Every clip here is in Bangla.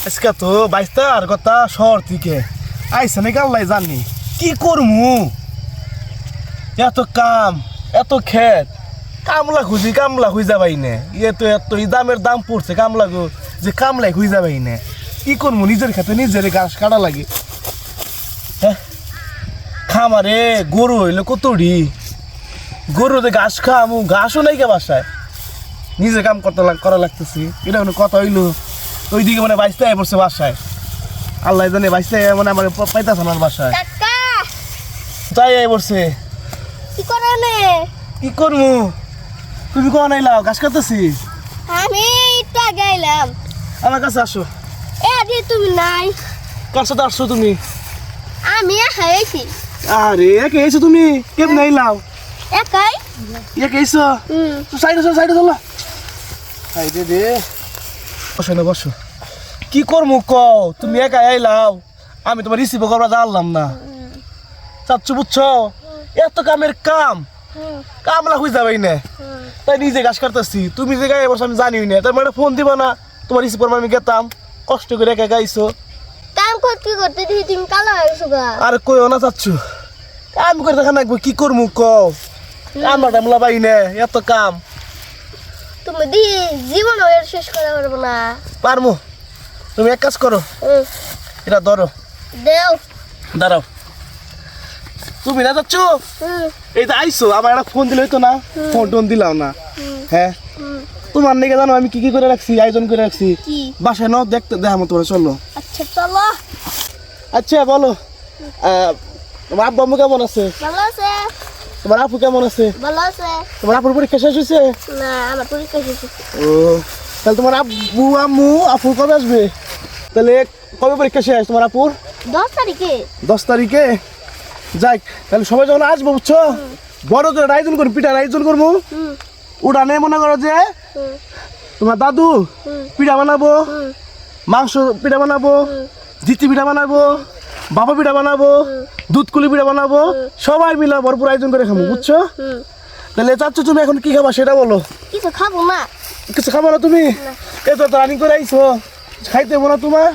আজকে তো বাইস্তার কথা শহর থেকে আইসা নাকি আল্লাহ জানি কি করমু। এত কাম এত খেত কামলা খুঁজে পাই না। ইয়ে তো এত দামের দাম পড়ছে কামলা গো, যে কামলাই খুঁজে পাই না। কি করবো, নিজের খেতে নিজের ঘাস কাটা লাগে। হ্যাঁ খামারে গরু হইলো কতটি, গরুতে ঘাস খামু, ঘাসও নাই কে বাসায়, নিজে কাম করা লাগতেছি। এটা কোনো কথা হইলো? ওইদিকে মানে বাইসতে পড়ছে বাসায়, আল্লাহ জানে বাইসতে মানে আমার পাইতেছে আমার বাসায় তাই পড়ছে। কি করবো, তুমি কখন আইলাও? ঘাস কাটতেছি আমি এটা গেলাম। আমার কাছে আসো। তুমি নাই, কার সাথে আসছো তুমি? আমি খাইছি। আরে একে এসো তুমি, কেমন আইলাও? একাই একে এসো, সাইডে চলো। সাইডে দে, বসো না বসো। কি করবো কও, তুমি একা আইলাও, আমি তোমার রিসিভ করবা জানলাম না। চাচ্ছু বুঝছো, এত কামের কামলা হয়ে যাবেই না, তাই নিজে ঘাস কাটতেছি। তুমি যে গায়ে বসে আমি জানিই না, তার মানে ফোন দিবা না, তোমার রিসিভ করবো আমি গেতাম। কষ্ট করে একা গাইছো, কাম করতে দিই তুমি কালো হয়ে গেছো গা। আরে কইও না চাচ্ছু, কাম করে দেখা লাগবো। কি করবো কও, কামলা টামলা পাই না, এত কাম। তুমি দি জীবন শেষ করা পারবো না। পারমু, তুমি এক কাজ করো, এটা ধরো, দেও দাঁড়াও। তুমি না চাচ্ছু, এই তো আইসো, আমার একটা ফোন দিলে হইতো না, ফোন টোন দিলাম না। হ্যাঁ তোমার নাকি জানো আমি কি করে রাখছি, আয়োজন করে রাখছি। বাসায় নাও, দেখতে দেখামো তোমার, চলো। আচ্ছা চলো। আচ্ছা বলো, তোমার আব্বু আম্মু কেমন আছে? ভালো আছে। তোমার আপু কেমন আছে? ভালো আছে। তোমার আপুর পরীক্ষা শেষ হয়েছে? না, আমার পরীক্ষা শেষ। ও তাহলে তোমার আব্বু আম্মু আপু কবে আসবে? তাহলে কবে পরীক্ষা শেষ তোমার আপুর? 10 তারিখে। 10 তারিখে? যাক, তাহলে সবাই যখন আসবো বুঝছো, বড় করে আয়োজন করবো, পিঠার আয়োজন করবো। উড়ানে মনে করো যে তোমার দাদু পিঠা বানাবো, মাংস পিঠা বানাবো, জিতি পিঠা বানাবো, বাবা পিঠা বানাবো, দুধকুলি পিঠা বানাবো, সবাই মিলে ভরপুর আয়োজন করে খাবো বুঝছো। তাহলে চাচ্ছ তুমি এখন কি খাবা সেটা বলো। কিছু খাবো না। কিছু খাবো না তুমি? এত রানিং করে আইছো, খাইতে হবো না তোমার?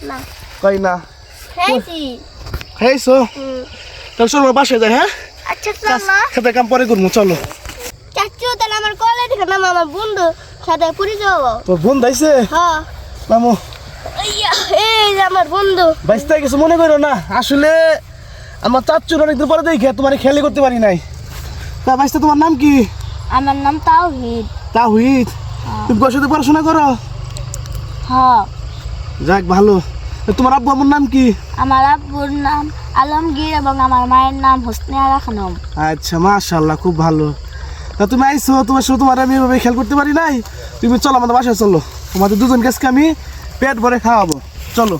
না কই না খাইছি। খাইছো? তাহলে চলো বাসায় যাই। হ্যাঁ আচ্ছা চলো। খেতে কাম পরে করবো, চলো। চাচু তাহলে আমার কলে দেখে না, আমার বন্ধু সাথে পুরি যাবো। তোর বোন দাইছে? হ্যাঁ মামু এই যে আমার বন্ধু। বাইসতে কিছু মনে করো না, আসলে আমার চাচ্চুর অনেকদিন পরে দেখে তোমার খেয়ালি করতে পারি নাই। তা বাইসতে তোমার নাম কি? আমার নাম তাওহিদ। তাওহিদ, তুমি কোন সাথে পড়াশোনা করো? হ্যাঁ। যাক ভালো। তোমার আব্বু আম্মুর নাম কি? আমার আব্বুর নাম আলমগীর এবং আমার মায়ের নাম হোসনিয়ারা খানম। আচ্ছা মাশাআল্লাহ, খুব ভালো। তা তুমি আইছো, তোমার সাথে তোমার আমি এভাবে খেয়াল করতে পারি নাই। তুমি চলো আমাদের বাসায় চলো, তোমাদের দুজন কাছকে আমি পেট ভরে খাওয়াবো। চলো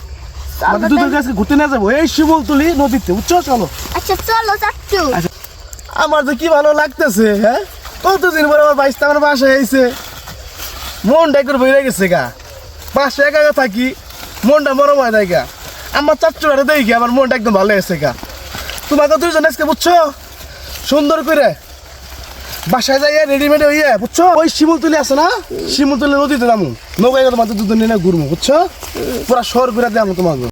আমাদের দুজন কাছকে ঘুরতে নিয়ে যাবো এই শিমুলতলি নদীতে, বুঝছো? চলো। আচ্ছা চলো চাচু। আমার তো কি ভালো লাগতেছে। হ্যাঁ কতদিন পরে আমার বাইশটা আমার বাসায় আইছে, মনটা একবার ভরে গেছে গা। বাসায় একা একা থাকি, মনটা মরম হয় গা। আমার চাচ্চুরা দেখি আমার মনটা একদম ভালো গেছে গা। তোমাকে দুইজন আজকে বুঝছো সুন্দর করে বাসায় যাই রেডিমেড হইয়া, বুঝছো? ওই শিমুলতলি আছে না, শিমুলতলি নদীতে নামু, নৌকায় তোমাদের দুজন নিয়ে ঘুরবো বুঝছো, পুরা শহর ঘুরে দেবো তোমাকে।